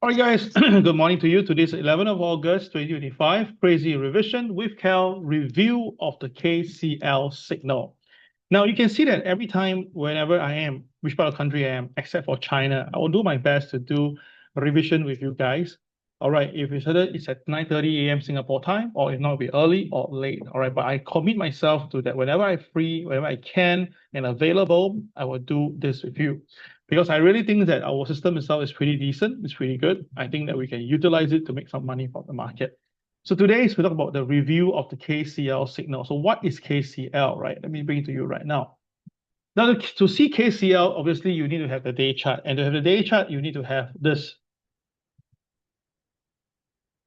All right, guys, good morning to you. Today's 11th of August, 2025. Crazy revision with Cal review of the KCL signal. Now, you can see that every time, whenever I am, which part of the country I am, except for China, I will do my best to do a revision with you guys. All right, if it's at 9:30 a.m. Singapore time, or if not, it'll be early or late. All right, but I commit myself to that. Whenever I'm free, whenever I can and available, I will do this with you. Because I really think that our system itself is pretty decent, it's pretty good. I think that we can utilize it to make some money from the market. So today we talk about the review of the KCL signal. So what is KCL, right? Let me bring it to you right now. Now to see KCL, obviously you need to have the day chart. And to have the day chart, you need to have this.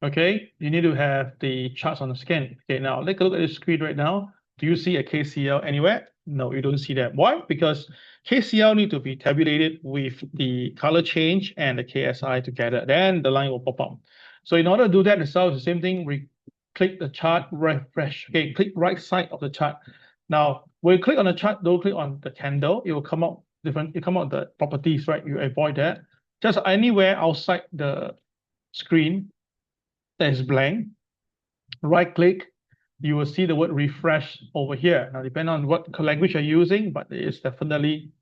Okay, you need to have the charts on the screen. Okay, now take a look at the screen right now. Do you see a KCL anywhere? No, you don't see that. Why? Because KCL need to be tabulated with the color change and the KSI together. Then the line will pop up. So in order to do that itself, the same thing, we click the chart, refresh. Okay, click right side of the chart. Now, when you click on the chart, don't click on the candle. It will come out different. It come out the properties, right? You avoid that. Just anywhere outside the screen that is blank, right click, you will see the word refresh over here. Now, depending on what language you're using, but it's definitely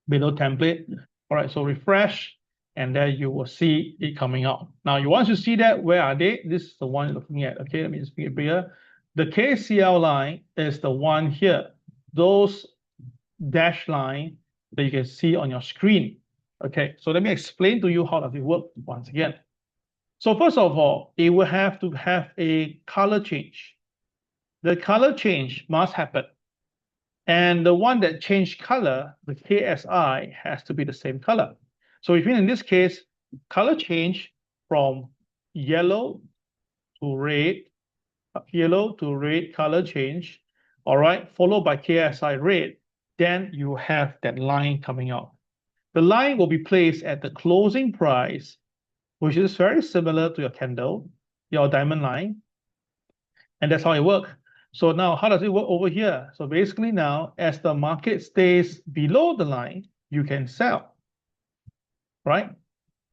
below template. All right, so refresh, and then you will see it coming out. Now, you want to see that, where are they? This is the one you're looking at. Okay, let me just make it bigger. The KCL line is the one here. Those dashed line that you can see on your screen. Okay, so let me explain to you how does it work once again. So first of all, it will have to have a color change. The color change must happen. And the one that changed color, the KSI, has to be the same color. So if in this case, color change from yellow to red color change, all right, followed by KSI red, then you have that line coming out. The line will be placed at the closing price, which is very similar to your candle, your diamond line. And that's how it works. So now, how does it work over here? So basically now, as the market stays below the line, you can sell, right?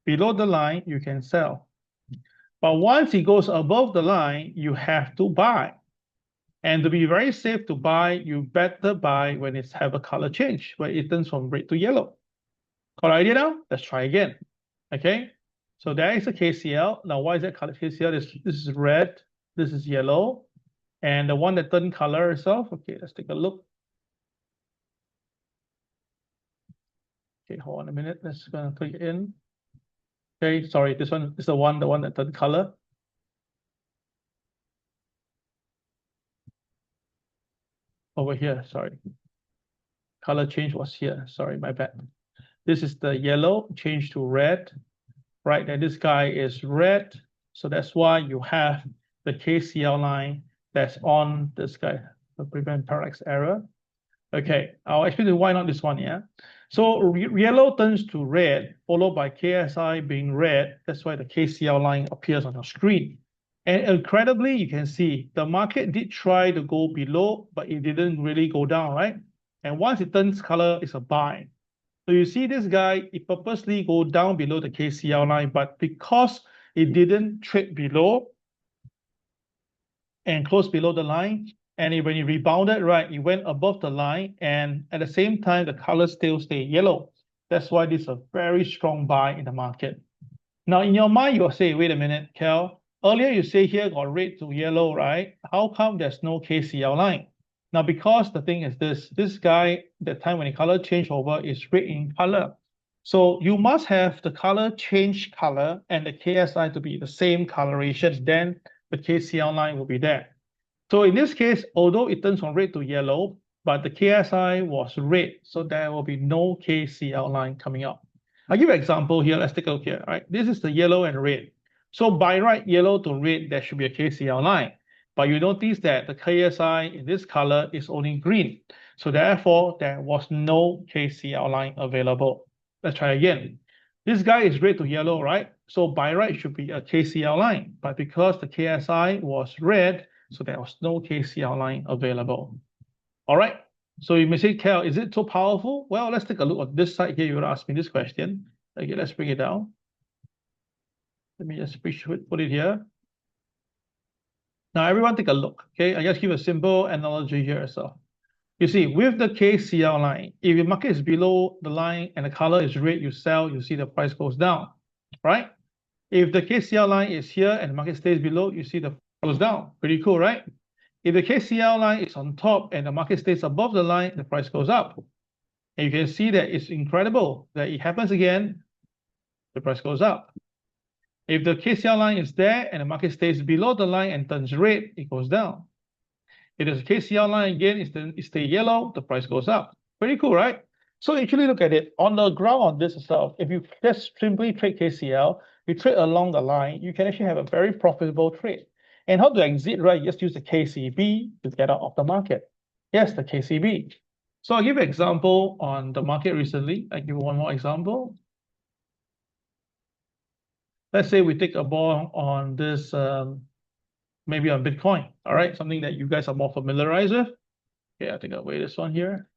Below the line, you can sell. But once it goes above the line, you have to buy. And to be very safe to buy, you better buy when it's have a color change, where it turns from red to yellow. Got an idea now? Let's try again. Okay? So there is a KCL. Now, why is that color KCL? This is red, this is yellow, and the one that turned color itself. Okay, let's take a look. Okay, hold on a minute. Let's click in. Okay, sorry, this one is the one that turned color. Over here, sorry. Color change was here. Sorry, my bad. This is the yellow, change to red. Right, and this guy is red, so that's why you have the KCL line that's on this guy to prevent parallax error. Okay, I'll explain why not this one, yeah? So yellow turns to red, followed by KSI being red. That's why the KCL line appears on your screen. And incredibly, you can see the market did try to go below, but it didn't really go down, right? And once it turns color, it's a buy. So you see this guy, it purposely go down below the KCL line, but because it didn't trade below and close below the line, and when it rebounded, right, it went above the line, and at the same time, the color still stay yellow. That's why this is a very strong buy in the market. Now, in your mind, you'll say, wait a minute, Cal, earlier you say here got red to yellow, right? How come there's no KCL line? Now, because the thing is this guy, the time when the color change over is red in color. So you must have the color change color and the KSI to be the same coloration, then the KCL line will be there. So in this case, although it turns from red to yellow, but the KSI was red, so there will be no KCL line coming out. I'll give you an example here. Let's take a look here. All right, this is the yellow and red. So by right, yellow to red, there should be a KCL line. But you notice that the KSI in this color is only green. So therefore, there was no KCL line available. Let's try again. This guy is red to yellow, right? So by right should be a KCL line. But because the KSI was red, so there was no KCL line available. All right. So you may say, Cal, is it so powerful? Well, let's take a look at this side here. You would ask me this question. Okay, let's bring it down. Let me just put it here. Now, everyone take a look, okay? I just give a simple analogy here as well. You see, with the KCL line, if your market is below the line and the color is red, you sell, you see the price goes down, right? If the KCL line is here and the market stays below, you see the price goes down. Pretty cool, right? If the KCL line is on top and the market stays above the line, the price goes up. And you can see that it's incredible that it happens again, the price goes up. If the KCL line is there and the market stays below the line and turns red, it goes down. If there's a KCL line again, it stays yellow, the price goes up. Pretty cool, right? So actually look at it. On the ground on this itself, if you just simply trade KCL, you trade along the line, you can actually have a very profitable trade. And how to exit, right? You just use the KCB to get out of the market. Yes, the KCB. So I'll give you an example on the market recently. I'll give you one more example. Let's say we take a ball on this, maybe on Bitcoin, all right? Something that you guys are more familiarized with. Okay, I think I'll weigh this one here.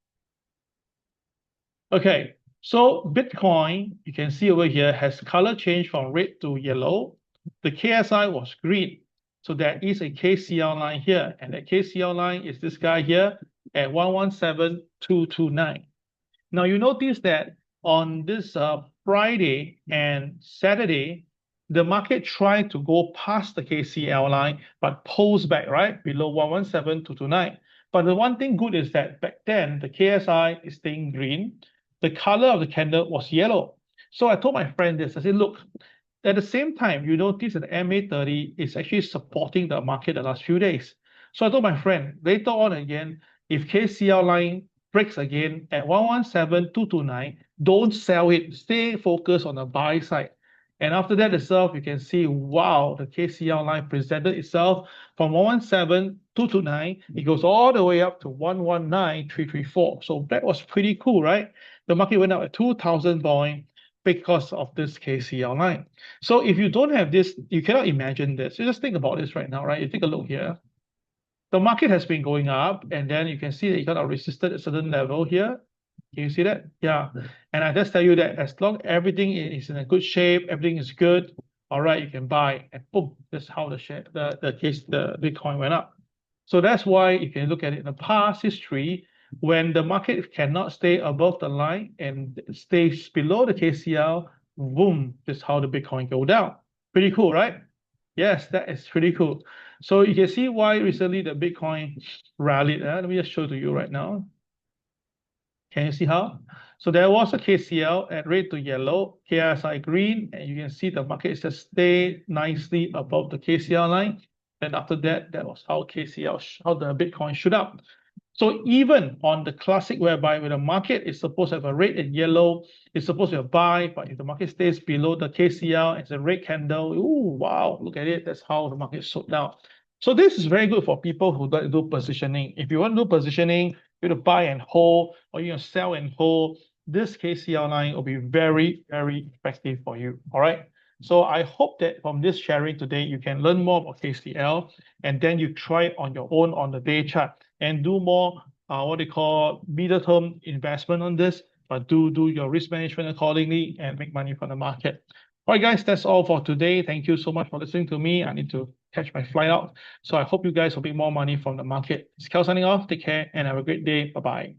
Okay, so Bitcoin, you can see over here, has color change from red to yellow. The KSI was green. So there is a KCL line here, and that KCL line is this guy here at 117,229. Now you notice that on this Friday and Saturday, the market tried to go past the KCL line, but pulls back, right, below 117,229. But the one thing good is that back then, the KSI is staying green. The color of the candle was yellow. So I told my friend this, I said, look, at the same time, you notice that MA30 is actually supporting the market the last few days. So I told my friend, later on again, if KCL line breaks again at 117,229, don't sell it. Stay focused on the buy side. And after that itself, you can see, wow, the KCL line presented itself from 117,229. It goes all the way up to 119,334. So that was pretty cool, right? The market went up at 2,000 points because of this KCL line. So if you don't have this, you cannot imagine this. So just think about this right now, right? You take a look here. The market has been going up, and then you can see that it kind of resisted at a certain level here. Can you see that? Yeah. And I just tell you that as long as everything is in a good shape, everything is good, all right, you can buy, and boom, that's how the Bitcoin went up. So that's why you can look at it in the past history, when the market cannot stay above the line and stays below the KCL, boom, that's how the Bitcoin go down. Pretty cool, right? Yes, that is pretty cool. So you can see why recently the Bitcoin rallied. Let me just show to you right now. Can you see how? So there was a KCL at red to yellow, KSI green, and you can see the market just stayed nicely above the KCL line. And after that, that was how how the Bitcoin shoot up. So even on the classic whereby when the market is supposed to have a red and yellow, it's supposed to have buy, but if the market stays below the KCL, it's a red candle. Ooh, wow, look at it. That's how the market shot down. So this is very good for people who don't do positioning. If you want to do positioning, you want to buy and hold, or you want to sell and hold, this KCL line will be very, very effective for you. All right. So I hope that from this sharing today, you can learn more about KCL, and then you try it on your own on the day chart and do more what they call medium-term investment on this, but do your risk management accordingly and make money from the market. All right, guys, that's all for today. Thank you so much for listening to me. I need to catch my flight out. So I hope you guys will make more money from the market. It's Kel signing off. Take care and have a great day. Bye-bye.